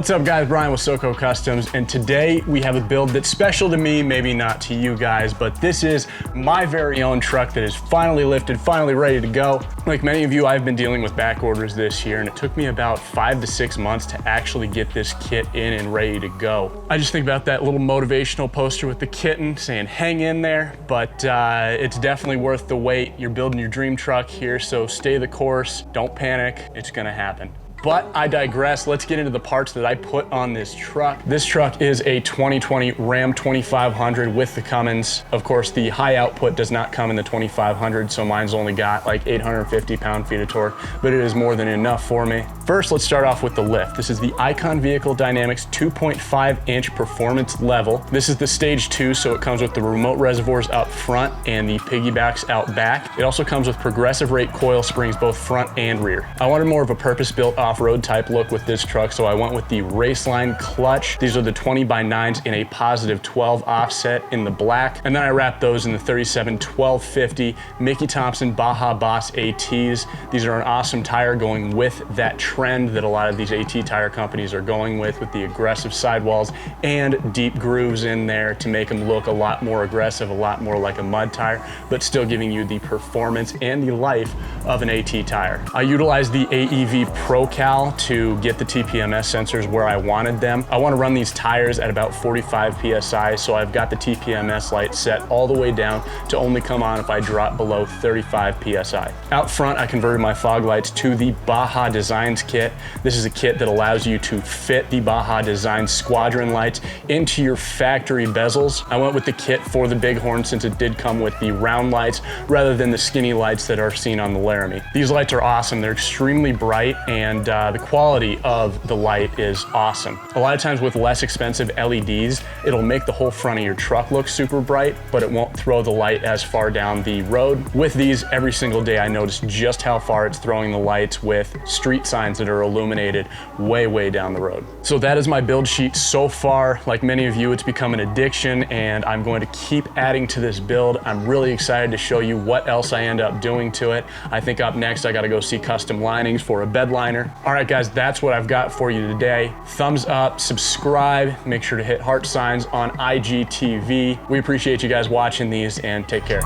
What's up guys, Brian with SoCo Customs, and today we have a build that's special to me, maybe not to you guys, but this is my very own truck that is finally lifted, finally ready to go. Like many of you, I've been dealing with back orders this year, and it took me about 5 to 6 months to actually get this kit in and ready to go. I just think about that little motivational poster with the kitten saying hang in there, but it's definitely worth the wait. You're building your dream truck here, so stay the course, don't panic, it's gonna happen. But I digress. Let's get into the parts that I put on this truck. This truck is a 2020 Ram 2500 with the Cummins. Of course, the high output does not come in the 2500, so mine's only got like 850 pound-feet of torque, but it is more than enough for me. First, let's start off with the lift. This is the Icon Vehicle Dynamics 2.5-inch performance level. This is the stage 2, so it comes with the remote reservoirs up front and the piggybacks out back. It also comes with progressive rate coil springs both front and rear. I wanted more of a purpose-built off-road type look with this truck, so I went with the Raceline clutch. These are the 20x9s in a positive 12 offset in the black, and then I wrapped those in the 37 1250 Mickey Thompson Baja Boss ATs. These are an awesome tire going with that trend that a lot of these AT tire companies are going with the aggressive sidewalls and deep grooves in there to make them look a lot more aggressive, a lot more like a mud tire, but still giving you the performance and the life of an AT tire. I utilized the AEV ProCal to get the TPMS sensors where I wanted them. I want to run these tires at about 45 PSI, so I've got the TPMS light set all the way down to only come on if I drop below 35 PSI. Out front, I converted my fog lights to the Baja Designs kit. This is a kit that allows you to fit the Baja Designs squadron lights into your factory bezels. I went with the kit for the Bighorn since it did come with the round lights rather than the skinny lights that are seen on the Laramie. These lights are awesome. They're extremely bright, and the quality of the light is awesome. A lot of times with less expensive LEDs, it'll make the whole front of your truck look super bright, but it won't throw the light as far down the road. With these, every single day I notice just how far it's throwing the lights with street signs that are illuminated way, way down the road. So that is my build sheet so far. Like many of you, it's become an addiction, and I'm going to keep adding to this build. I'm really excited to show you what else I end up doing to it. I think up next, I gotta go see Custom Linings for a bed liner. All right, guys, that's what I've got for you today. Thumbs up, subscribe, make sure to hit heart signs on IGTV. We appreciate you guys watching these, and take care.